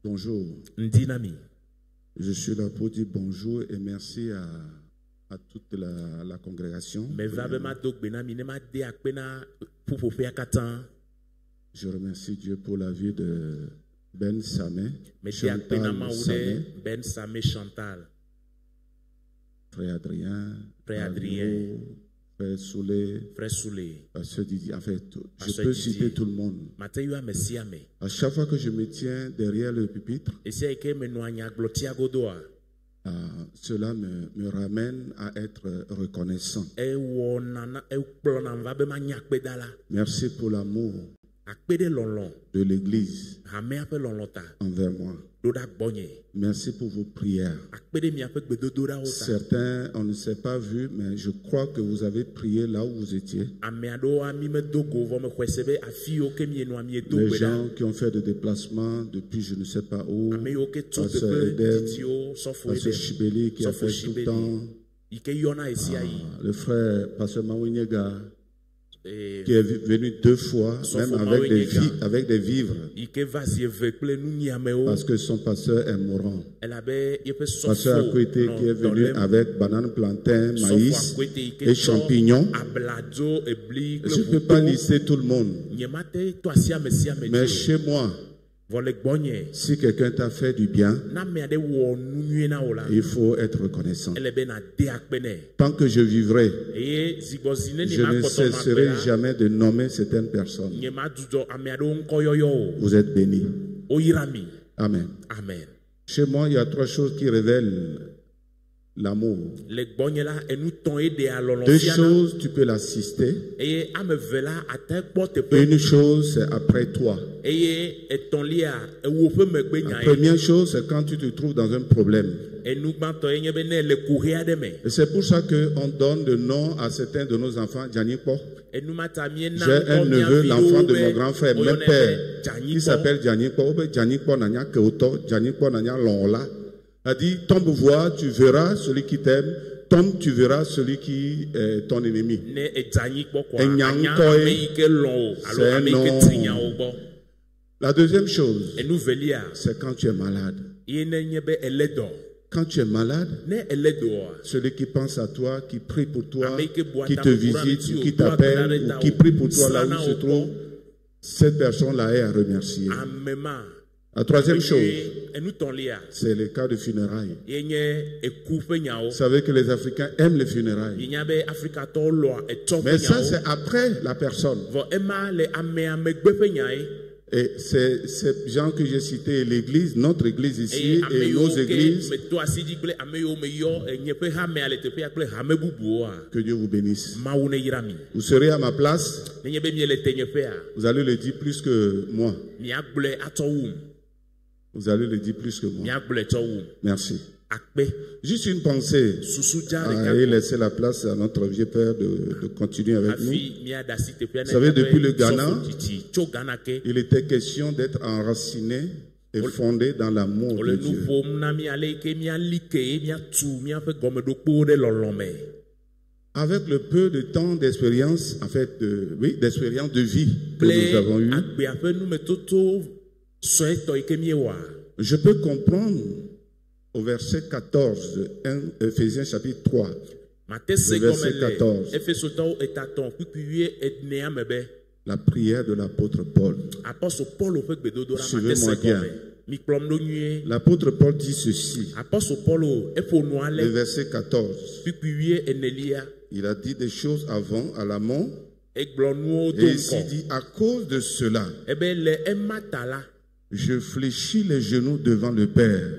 Bonjour. Ndinami. Je suis là pour dire bonjour et merci à toute la congrégation. Je remercie Dieu pour la vie de Ben Samé, Ben Samé Chantal, Frère Adrien, Frère Frère Soulé, Pasteur Didier. En fait, je peux citer tout le monde. À chaque fois que je me tiens derrière le pupitre, cela me ramène à être reconnaissant. Merci pour l'amour de l'Église envers moi. Merci pour vos prières. Certains, on ne s'est pas vu, mais je crois que vous avez prié là où vous étiez. Les gens qui ont fait des déplacements depuis je ne sais pas où. Pasteur Edem, Pasteur Chibeli qui a fait tout le temps. Le frère Pasteur Mawinega qui est venu 2 fois, même avec des vivres, parce que son pasteur est mourant. Pasteur Akwete qui est venu avec banane, plantain, maïs et champignons. Je ne peux pas lister tout le monde, mais chez moi, si quelqu'un t'a fait du bien, il faut être reconnaissant. Tant que je vivrai, je ne cesserai jamais de nommer certaines personnes. Vous êtes bénis. Amen. Chez moi, il y a 3 choses qui révèlent l'amour. 2 choses, tu peux l'assister. Une chose, c'est après toi. La première chose, c'est quand tu te trouves dans un problème. Et c'est pour ça qu'on donne le nom à certains de nos enfants, Djanipo. J'ai un neveu, l'enfant de mon grand frère, même père, qui s'appelle Djanipo. Djanipo Nanya Keoto, Djanipo Nanya Longola. A dit, tombe voir, tu verras celui qui t'aime. Tombe, tu verras celui qui est ton ennemi. C'est un nom. La deuxième chose, c'est quand tu es malade. Quand tu es malade, celui qui pense à toi, qui prie pour toi, qui te visite, ou qui t'appelle, ou qui prie pour toi là où il se trouve, cette personne-là est à remercier. La troisième chose, c'est le cas de funérailles. Vous savez que les Africains aiment les funérailles. Mais ça, c'est après la personne. Et ces gens que j'ai cités, l'église, notre église ici, et nos églises, que Dieu vous bénisse. Vous serez à ma place, vous allez le dire plus que moi. Vous allez le dire plus que moi. Merci. Juste une pensée et laisser la place à notre vieux père de continuer avec nous. Vous savez, depuis le Ghana, il était question d'être enraciné et fondé dans l'amour de Dieu. Avec le peu de temps d'expérience, en fait, d'expérience de vie que nous avons eue, je peux comprendre au verset 14, Ephésiens chapitre 3, le verset 14, la prière de l'apôtre Paul. Suivez-moi bien. L'apôtre Paul dit ceci, le verset 14, il a dit des choses avant, à l'amont, et ici dit, à cause de cela, je fléchis les genoux devant le Père.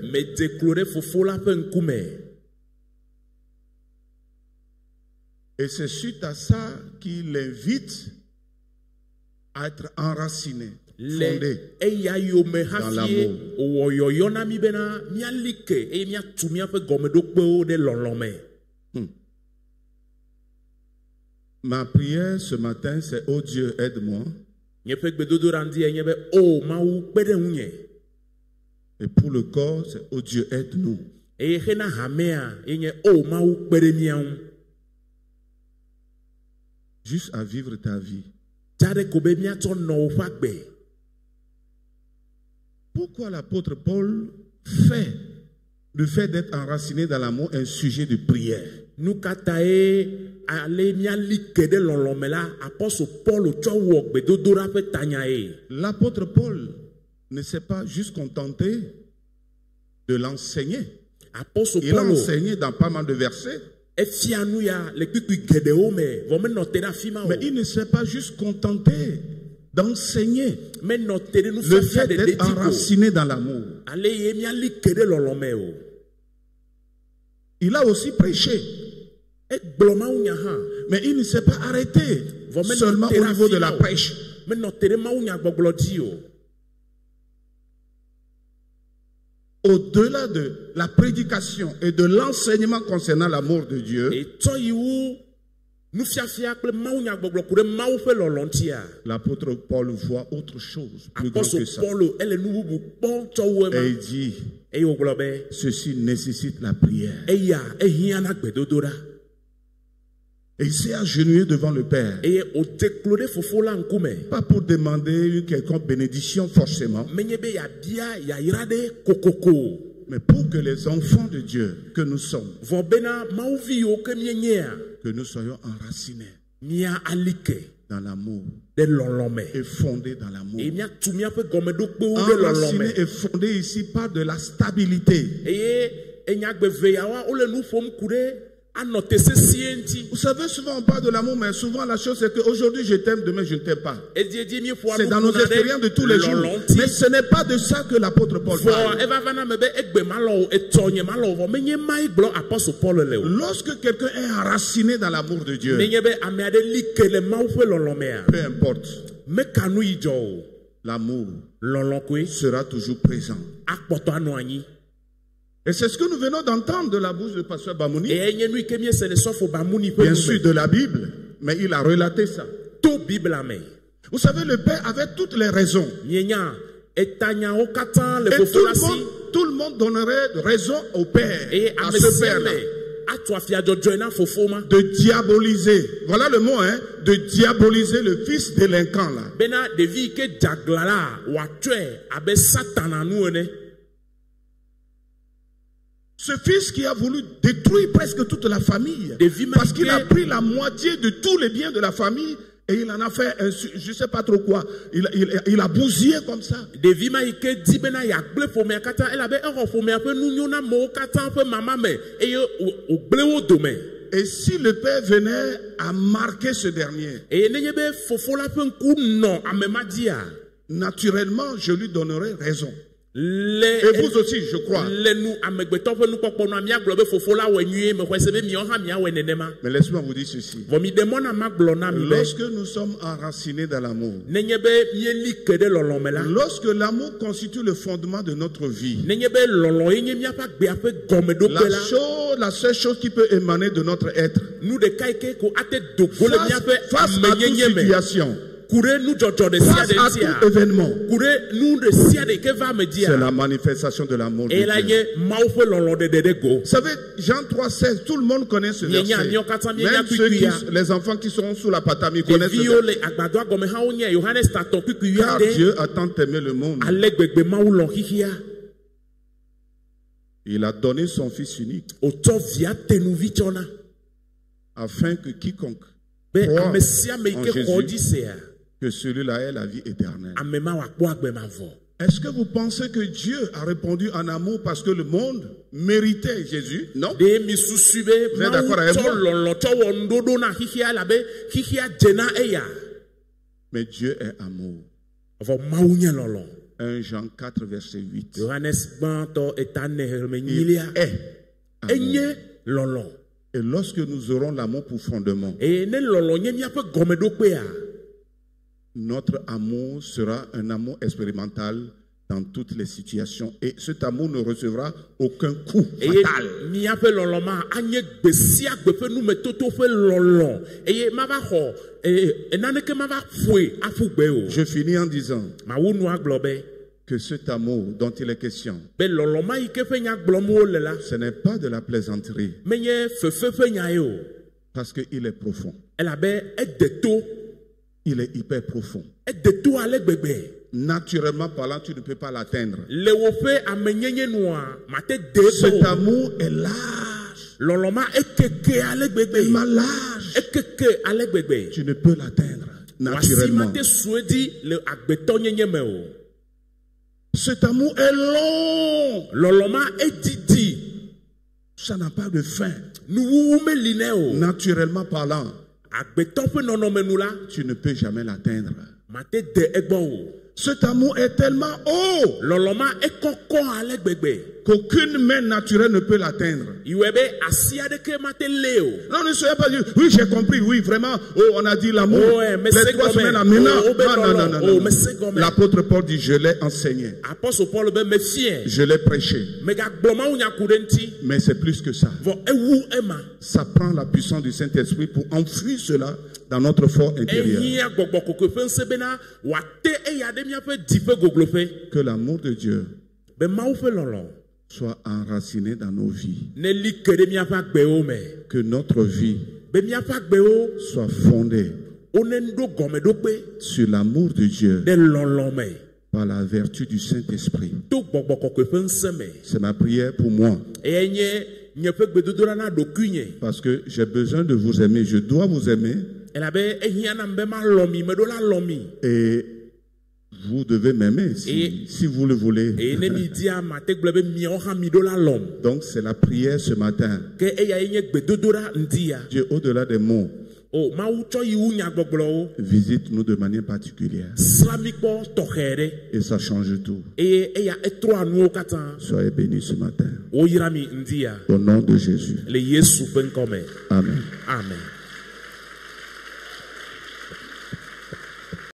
Et c'est suite à ça qu'il invite à être enraciné, fondé dans l'amour. Ma prière ce matin, c'est « Oh Dieu, aide-moi ». Et pour le corps, c'est « Oh Dieu, aide-nous ». Juste à vivre ta vie. Pourquoi l'apôtre Paul fait le fait d'être enraciné dans l'amour un sujet de prière? L'apôtre Paul ne s'est pas juste contenté de l'enseigner. Il a enseigné dans pas mal de versets. Mais il ne s'est pas juste contenté d'enseigner le fait d'être enraciné dans l'amour. Il a aussi prêché. Mais il ne s'est pas arrêté seulement au niveau de la prêche. Au-delà de la prédication et de l'enseignement concernant l'amour de Dieu, l'apôtre Paul voit autre chose plus grand que ça. Et il dit, ceci nécessite la prière. Et il s'est agenouillé devant le Père. Pas pour demander une quelconque bénédiction forcément, mais pour que les enfants de Dieu que nous sommes, que nous soyons enracinés dans l'amour et fondés dans l'amour. Enracinés et fondés ici par de la stabilité. Vous savez, souvent on parle de l'amour, mais souvent la chose c'est qu'aujourd'hui je t'aime, demain je ne t'aime pas. C'est dans nos expériences de tous les jours. Mais ce n'est pas de ça que l'apôtre Paul parle. Lorsque quelqu'un est enraciné dans l'amour de Dieu, peu importe, l'amour sera toujours présent. Et c'est ce que nous venons d'entendre de la bouche de pasteur Bamouni. Bien sûr de la Bible, mais il a relaté ça. Vous savez, le Père avait toutes les raisons. Et tout le monde donnerait raison au Père, à ce Père-là, de diaboliser, voilà le mot, hein, de diaboliser le fils délinquant là. Ce fils qui a voulu détruire presque toute la famille, parce qu'il a pris la moitié de tous les biens de la famille et il en a fait, je ne sais pas trop quoi, il a bousillé comme ça. Et si le Père venait à marquer ce dernier, naturellement, je lui donnerai raison. Et vous aussi, je crois. Mais laisse-moi vous dire ceci. Lorsque nous sommes enracinés dans l'amour, lorsque l'amour constitue le fondement de notre vie, la seule chose qui peut émaner de notre être, face à toute situation, face à tout événement, c'est la manifestation de l'amour de Dieu. Vous savez, Jean 3,16, tout le monde connaît ce verset. Même les enfants qui seront sous la patami connaissent ce verset. Car Dieu a tant aimé le monde, il a donné son Fils unique, afin que quiconque croit en Jésus, que celui-là ait la vie éternelle. Est-ce que vous pensez que Dieu a répondu en amour parce que le monde méritait Jésus? Non. Vous êtes d'accord avec moi? Mais Dieu est amour. 1 Jean 4, verset 8. Il est amour. Et lorsque nous aurons l'amour pour fondement, notre amour sera un amour expérimental dans toutes les situations. Et cet amour ne recevra aucun coup fatal. Je finis en disant que cet amour dont il est question, ce n'est pas de la plaisanterie, parce qu'il est profond. Il est hyper profond. naturellement parlant, tu ne peux pas l'atteindre. Cet amour est large. Tellement large. Tu ne peux l'atteindre naturellement. Cet amour est long. Ça n'a pas de fin. Naturellement parlant, tu ne peux jamais l'atteindre. Cet amour est tellement haut qu'aucune main naturelle ne peut l'atteindre. Non, ne soyez pas dit, oui, j'ai compris, oui, vraiment, on a dit l'amour. Les 3 semaines à maintenant. Non. L'apôtre Paul dit, je l'ai enseigné. Je l'ai prêché. Mais c'est plus que ça. Ça prend la puissance du Saint-Esprit pour enfuir cela dans notre fort intérieur. Que l'amour de Dieu soit enraciné dans nos vies. Que notre vie soit fondée sur l'amour de Dieu par la vertu du Saint-Esprit. C'est ma prière pour moi. Parce que j'ai besoin de vous aimer. Je dois vous aimer. Et vous devez m'aimer si vous le voulez. Donc c'est la prière ce matin. Dieu, au-delà des mots, visite-nous de manière particulière. Et ça change tout. Soyez bénis ce matin. Au nom de Jésus. Amen. Amen.